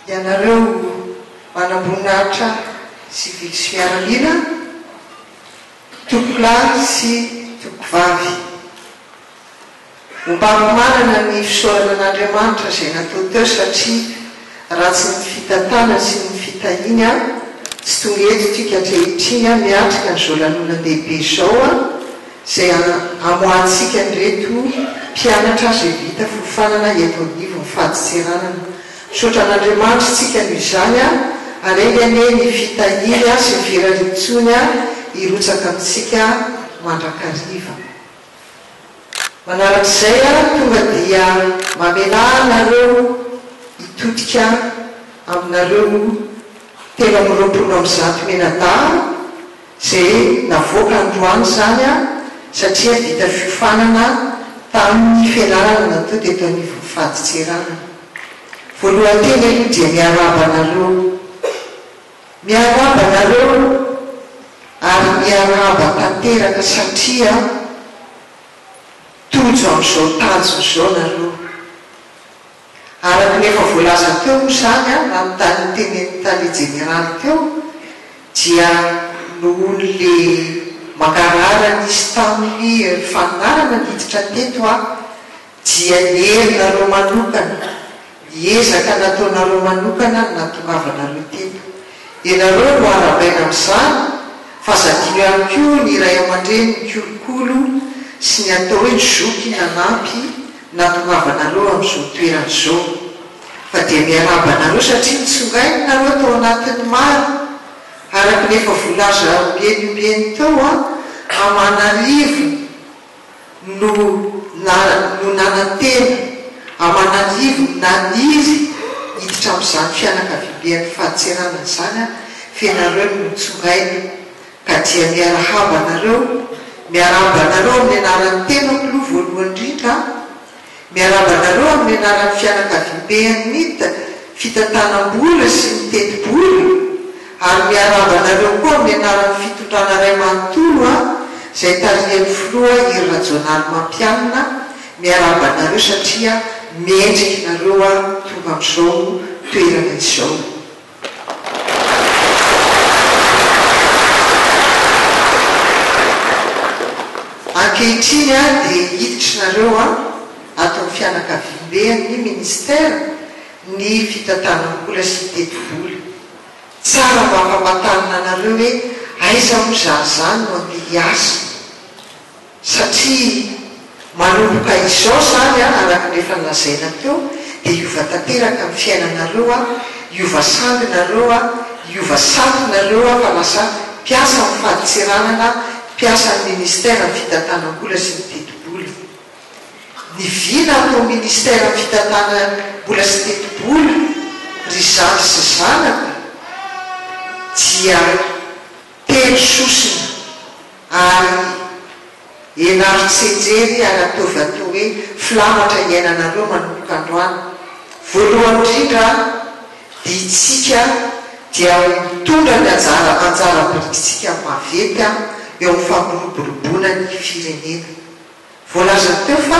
Ianareo manamboninahitra sy fiaraliana tompolahy sy tompovavy mbamanana ny fisaorana an'Andriamanitra izay natao teo satria raha tsy ny fitatana sy ny fitahina tsy tonga eto tika atrehitriny miatrika n'izao lanonam-dehibe izao izay amoahantsika nreto mpianatra izay vita fofanana eto anivo ny fahadiseranana. Misaotra an'Andriamanitra tsika noho izany arengany ny fitahina sy ny firaritsony hirotsaka amintsika mandrakariva. Manarak'izay tonga dia mamela nareo hitodika aminareo 320 menadaha izay navoaka androany zany satria vita fiofanana tamin'ny fianarana natao teto anivo ny fahadiseranana. Voalohany teny aloha dia miaraba nareo ary miaraba tanteraka satria tojo amin'izao tanjo izao nareo. Araka nefa voalaza teo moa zany raha mitany tenen'ny tany jeneraly teo dia noho le mankarara nisy tamin'ny fanarana niditra teto dia niherinareo manokana niezaka nataonareo manokana natongavanareo teto. Ianareo no arabaina amin'izany fa zadino ihany koa ny iray aman-dreny ny kolokolo sy ny atao hoe ny zoky nanampy natongavanareo amin'izao toerana izao. Fa dia miarabanareo satria nitsongainy nareo atao anatin'ny maro araka nefa volaza mienimbeny teo amanarivo no nanantena amanarivo naniry hiditra amin'izany fianakavibean'ny fahadiserana zany fianareo no nitsongainy ka dia miarabanareo amin'ny anaran'ny tenako aloha voalohany indrindra miarabanareo amin'ny anaran'ny fianakavibean'ny fitantanam-bola sy ny teti-bola ary miarabanareo koa amin'ny anaran'ny fitondrana ray manontolo izay tarian'ny filoha Rajonary Mampianina miarabanareo satria mendrika nareo tonga amin'izao toerana izao. Ankehitriny dia hiditra nareo ato amin'ny fianakavibean'ny ministera ny fitantanam-bola sy teti-bola. Tsara mba hampamantarina nareo hoe aiza moa zany no andeha hiasa satria manomboka izao zany araka nefa nolazaina teo dia hiova tanteraka amin'ny fiainanareo hiova sanginareo hiova satinareo fa lasa mpiasa amin'ny fahadiseranana mpiasa ny ministera ny fitantanam-bola sy ny teti-bola. Ny vina atao ministera ny fitantanam-bola sy teti-bola ry zany sy zanaka dia telo sosina ary enary tsenjery ary ataovy atao hoe filamatra iainanareo manomboka androany. Voalohany indrindra dia itsika dia mitondra ny anjara-birikitsika mavety eo amin'ny fampiroboroboana ny firenena. Voalaza teo fa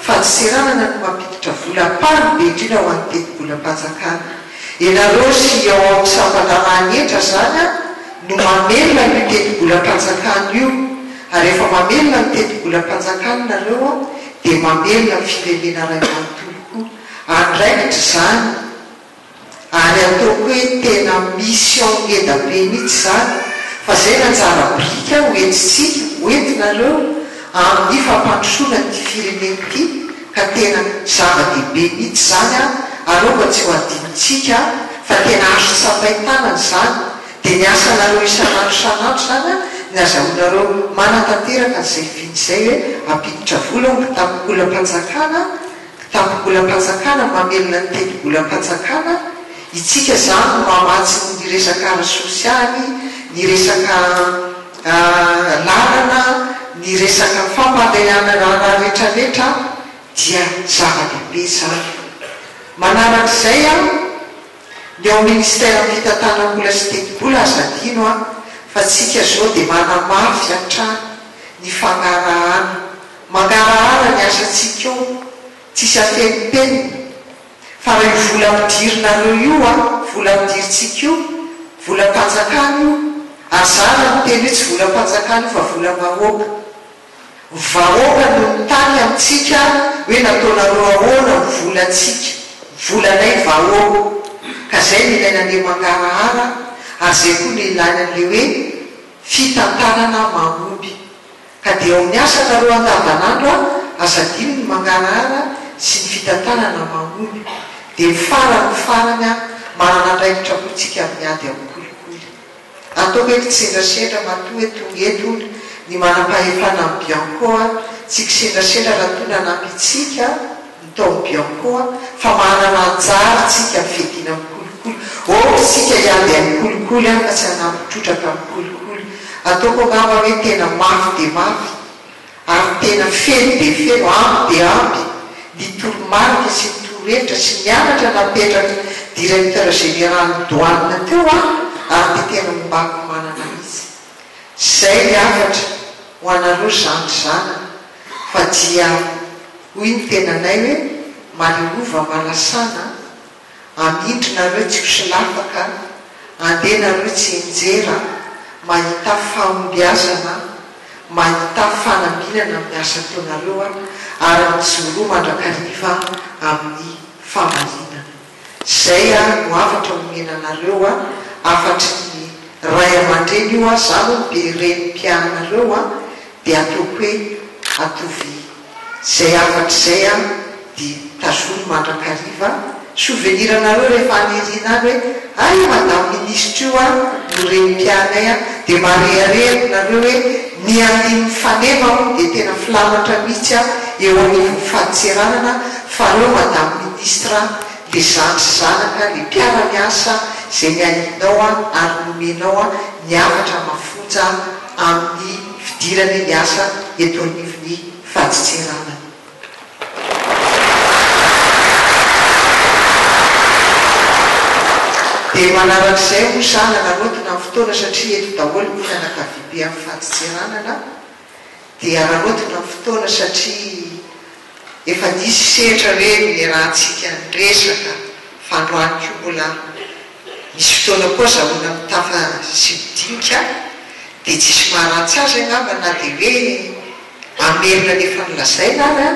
fahadiseranana no mampiditra volam-pary be indrindra ho an'ny teti-bolam-panjakana. Ianareo sy ao amin'ny samban-drahany zany no mamelona ny teti-bolam-panjakana io ary efa mamelona ny teti-bolam-panjakana nareo dia mamelona ny firenena ray manontolo koa andraikitra zany ary atao hoe tena mission edabe mihitsy zany fa zay nanjara brika hoentinareo amin'ny fampandrosoana ny firenena ity ka tena zava-dehibe mihitsy zany aroba tsy ho adinitsika fa tena azo tsapahitanana zany dia ny asanareo isanandro zany ny azahoanareo manatanteraka n'izay vin'izay hoe ampiditra vola ny kitapobolam-panjakana mamelona ny teti-bolam-panjakana itsika zany mamatsy ny resaka ara-sosialy ny resaka lalana ny resaka fampandehanana rehetrarehetra dia zava-dehibe zany. Manarak'izay ny ao ministera ny fitantanam-bola sy teti-bola azadino fa tsika zao dia manamafy hatrany ny fanarahana miasatsika eo tsisy afenipenina fa raha io vola midirinareo io a vola midiritsika io volam-panjakana io azara ny teny hoe tsy volam-panjakana io fa volam-vahoaka vahoaka no mitany amintsika hoe nataonareo ahoana ny volantsika volanay vahoaka ka zay ny ilainan'le mangarahara ary zay koa ny ilainan'le hoe fitantanana mahomby ka dia eo amin'ny asa nareo andavanandro a azadino ny mangarahara sy ny fitantanana mahomby dia mifarany farany a manana ndraikitrapontsika amin'ny ady amin'ny kolikoly ataoko hoe kitsendrasendra matoa etongetony ny manam-pahefana amin'ny biancoa tsy kisendrasendra raha tona nampitsika nytao biancoa fa manana anjary tsika fedina amin'ny kolikoly ohatsika iady amin'ny kolikoly a fa tsy anampitrotraka amin'ny kolikoly ataoko angamba hoe tena mafy dia mafy ary tena feno dia feno ampy dia ampy ny toromarika sy ny torohevitra sy mianatra napetraka directeur général douane teo a ary dia tena mimbako manana izy zay ny afatra ho anareo zandryzanana fa dia hoy ny tenanay hoe maliova malasana amindrinareo tsy hosilafaka andehanareo tsy enjera mahita fahombiazana mahita fanambinana miasa taonareo a ary mijoroa mandrakariva amin'ny famahinana zay a no afatra homenanareo a afatry ny ray aman-dreny io a zany ho be renympianareo a dia ataoko hoe atovy zay afatra zay a dia tazoro mandrakariva souvenir-nareo rehefa anirinany hoe ay madame ministre io a no renympianay a dia mareharehako nareo hoe ny andiny faneva dia tena filamatra mihitsy a eo amin'ny faditseranana fa reo madame ministre dia zandry zanaka le mpiara-miasa zay miainao a ary nomenao a ny afatra mafonja amin'ny fidirany miasa eto anivony faditseranana dia manarak'izay ho zana nanotona amin'ny fotoana satria eto daholo ny fianakavibe amin'ny faditseranana dia nanotona amin'ny fotoana satria efa nisy setra hoe mirahantsika nyresaka fandroany ko mbola misy fotoana koa zahoana mitafa sidinika dia tsisy maharatsy azy angamba na dia hoe amerina nefa nilazaina ary a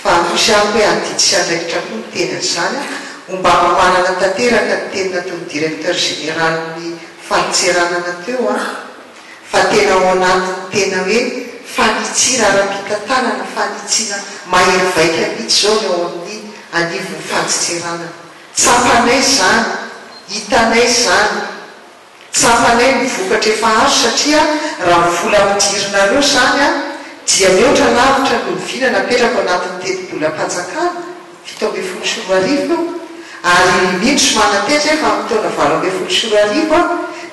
fa mosy aho hoe aditsy andraikitra koa ny tenan'izany a omba manana tanteraka ny tenina teo directeur général ny faditseranana teo a fa tena ao anatin'ny tena hoe fanitsira ara-pitantanana fanitsina mahery vaika mihitsy zao ny ao amin'ny anivony faditseranana tsapanay zany hitanay zany tsapanay mivokatra efa azo satria raha mivola midirinareo zany a dia mihoatra lavitra no mivina napetraka anatin'ny teti-bolam-panjakana fito amby folo sy roa arivo ary mindro somanateza efa mitaona valo amby folo sy roa arivo a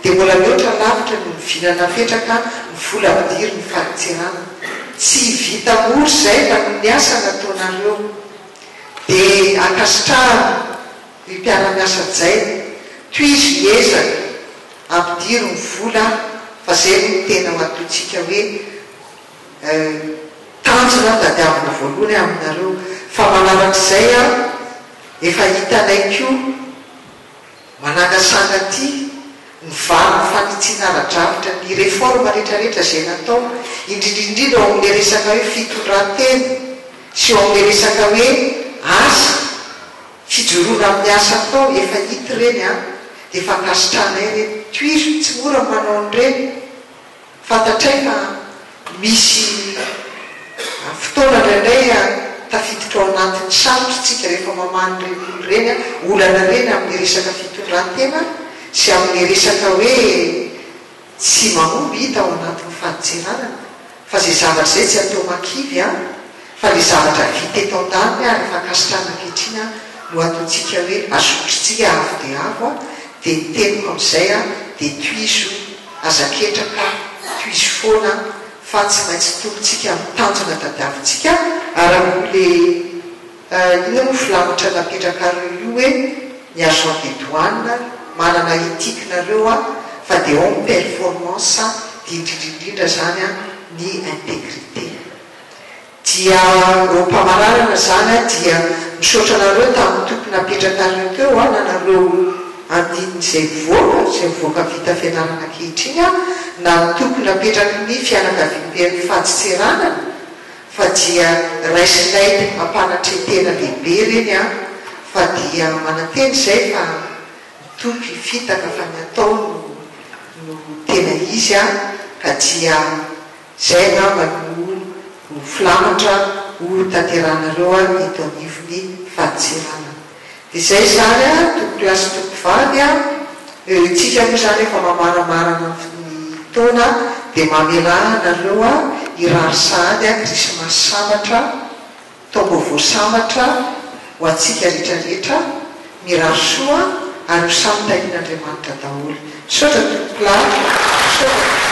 dia mbola mihoatra lavitra no mivina napetraka mivola midiry ny faditseranana tsy vita mory zay ka no ny asa nataonareo dia akasitrahana ny mpiara-miasa zay toizy ezaka ampidiry ny vola fa zay no tena matotsika hoe tanjona tadiavina voalohany aminareo fa manarak'izay a efa hitanay koa manangasanga ty ny valo ny fanitsiana ara-dravitra ny réforme rehetrarehetra zay natao indrindrindrindra ao amin'le resaka hoe fitondran-tena sy ao amin'le resaka hoe asa fijoroana amin'ny asa atao efa hity reny a dia efa nkasitranay reny toizo tsy mora manao an'ireny fantatray fa misy fotoana indraindray a tafiditra ao anatin'ny sarotra tsika rehefa mamany reny reny a olana reny amin'ny resaka fitondran-tena sy amin'ny resaka hoe tsy mahomby hita ao anatin'ny faditseranana fa zay zavatra zay tsy atao makivy a fa le zavatra vita eto an-daniny a rehefa nkasitrana ankehitriny a no ataontsika hoe azotritsika avo dia avo a dia nyteniko amin'izay a dia toizo azaketraka toizo foana fa tsy maintsy tolontsika amin'ny tanjona tadiavintsika arako'le ina moa filamatra napetraka reo io hoe ny agent de douane manana etikenareo a fa dia ao ny performance dia indrindrindrindra zany a ny intégrité dia ro mpamararana zany a dia misaotra anareo tamin'ny tompony apetrakareo teo a nanareo andin'izay voaka vita fianarana ankehitriny a na tompony apetraky ny fianakavian'ny fahajitseranana fa dia raisinay mampanatretena lehibe reny a fa dia mananteny zay fa tompy fitaka fa ny atao no tena izy a ka dia zay ngamba no filamatra ho tanteranareo a eto anivony fahajitseranana dia zay zany a tompo azo tompo vady a tsika moa zany efa mamaramarana ny taona dia mamela anareo a irary sahady a krismasy sambatra taom-baovao sambatra ho atsika rehetrarehetra mirary soa ary ho samy tahin'Andriamanitra daholo. Saotra tompola, saotra.